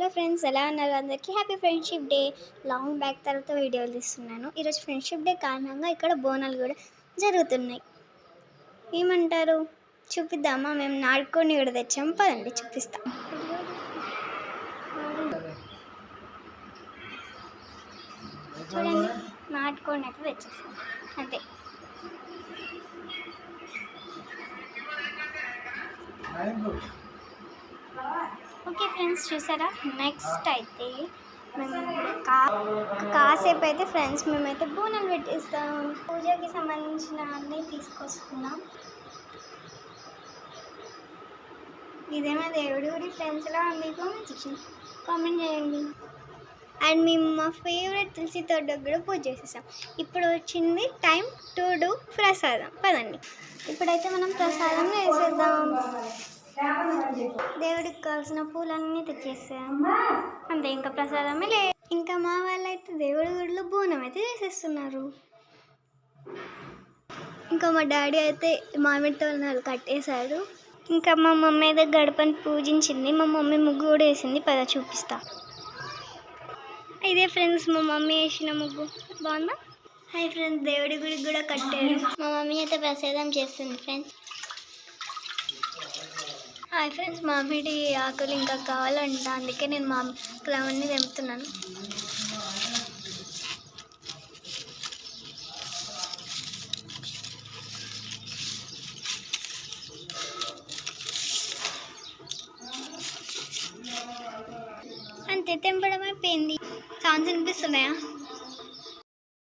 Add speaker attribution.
Speaker 1: Hi friends, ఎలా ఉన్నారు? అందరికీ happy friendship day. Long back తర్వాత వీడియోలు తీస్తున్నాను. ఈరోజు ఫ్రెండ్షిప్ డే కారణంగా ఇక్కడ బోనాలు కూడా జరుగుతున్నాయి. ఏమంటారు? చూపిద్దామా? మేము నాటుకొని కూడా తెచ్చాము, పదండి చూపిస్తాం. చూడండి, నాటుకొని అయితే తెచ్చేస్తాం అంతే. ఓకే ఫ్రెండ్స్, చూసారా? నెక్స్ట్ అయితే మేము కాసేపు అయితే ఫ్రెండ్స్ మేమైతే బోనాలు పెట్టేస్తాం. పూజకి సంబంధించిన అన్నీ తీసుకొస్తున్నాం. ఇదేమో దేవుడి గుడి ఫ్రెండ్స్, ఎలా ఉంది? కామెంట్ చేయండి. అండ్ మేము మా ఫేవరెట్ తులసి తోటకు కూడా పూజ చేసేసాం. ఇప్పుడు వచ్చింది టైం టు డూ ప్రసాదం. పదండి, ఇప్పుడైతే మనం ప్రసాదం వేసేద్దాం. దేవుడికి కావాల్సిన పూలన్నీ తెచ్చేసాం అంతే, ఇంకా ప్రసాదమే లేదు. ఇంకా మా వాళ్ళైతే దేవుడి గుడిలో బోనం అయితే చేసేస్తున్నారు. ఇంకా మా డాడీ అయితే మామిడి తోరణాలు కట్టేశాడు. ఇంకా మా మమ్మీ అయితే గడపని పూజించింది. మా మమ్మీ ముగ్గు కూడా వేసింది, పద చూపిస్తా. ఇదే ఫ్రెండ్స్ మా మమ్మీ వేసిన ముగ్గు, బాగుందా? హాయ్ ఫ్రెండ్స్, దేవుడి గుడికి కూడా కట్టారు. మా మమ్మీ అయితే ప్రసాదం చేస్తుంది ఫ్రెండ్స్. హాయ్ ఫ్రెండ్స్, మామిడి ఆకులు ఇంకా కావాలంట, అందుకే నేను మామిడి అవన్నీ తెంపుతున్నాను. అంతే, తెంపడం అయిపోయింది. సౌండ్స్ వినిపిస్తున్నాయా?